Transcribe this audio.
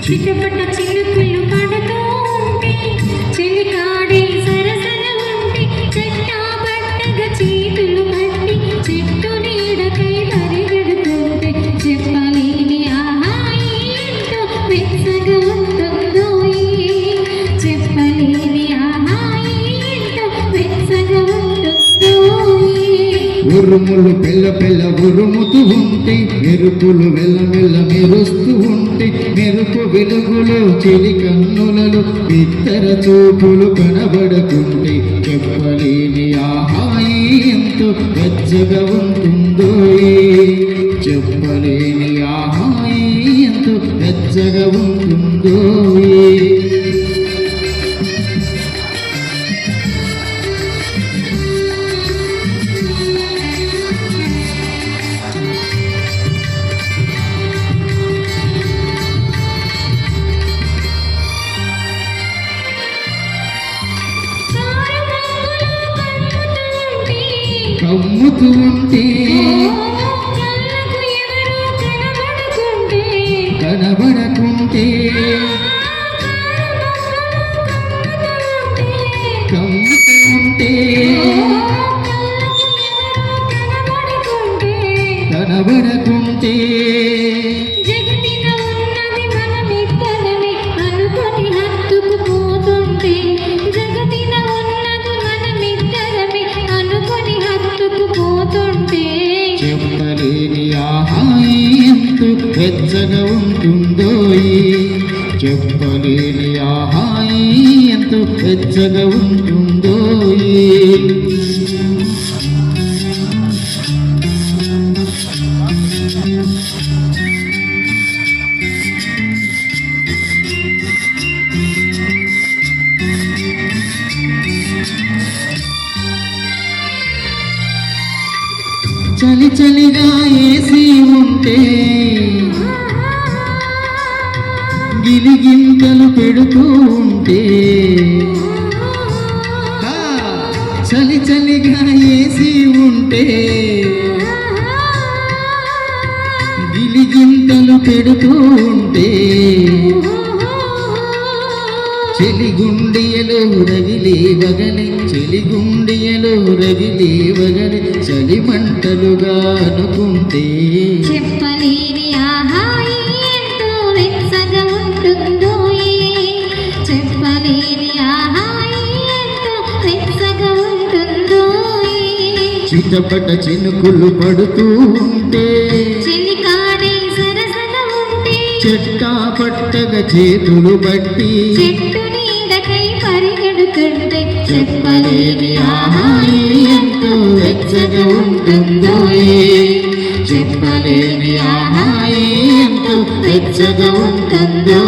చిటపట చినుకులు పడుతూ ఉంటే చెలికాడే సరసన ఉంటే చెట్టా బట్టగా చేతులు పట్టి చెట్టు నీడకై పరిగెడుతుంటే చెప్పలేని ఆహాయి ఎంతో వెచ్చగా ఉంటుందో చెప్పలేని ఆహాయి ఎంతో వెచ్చగా ఉంటుందో. ఉరుములు పెళ్ళ పెళ్ళ ఉరుముతూ ఉంటే మెరుపులు మెల్ల మెల్ల మెరుస్తూ ఉంటే మెరుపు వెలుగులో చెలి కన్నులలో ఇతర చూపులు కనబడకుంటే చెప్పలేని ఆహాయి ఎంతో వెచ్చగా ఉంటుందో చెప్పలేని ఆహాయి ఎంతో వెచ్చగా ఉంటుందో. కమ్ముతూ ఉంటే కనబడకుంటే కమ్ముతూ ఉంటే కనబడకుంటే చెప్పలేని ఆహాయి ఎంతో వెచ్చగా ఉంటుందో చెప్పలేని ఆహాయి ఎంతో వెచ్చగా ఉంటుందో. చలి చలిగా ఏసి ఉంటే గిలిగింతలు పెడుతూ ఉంటే చలి చలిగా ఏసి ఉంటే గిలిగింతలు పెడుతూ ఉంటే చెలిగుండియలో రగిలి వగలి చెలిగుండియలో రగిలి వగలి చలి మంటలుగా అనుకుంటే చెప్పలేని ఆహాయి ఎంతో వెచ్చగా ఉంటుందో చెప్పలేని ఆహాయి ఎంతో వెచ్చగా ఉంటుందో. చిటపట చినుకులు పడుతూ ఉంటే చెలికాడే సరసన ఉంటే చెట్టా పట్టగా చేతులు బట్టి చెట్టు నీడకై పరిగెడుతుంటే చెప్పలేని ఆహాయి ఎంతో వెచ్చగా ఉంటుందో చెప్పలేని ఆహాయి ఎంతో వెచ్చగా ఉంటుందో.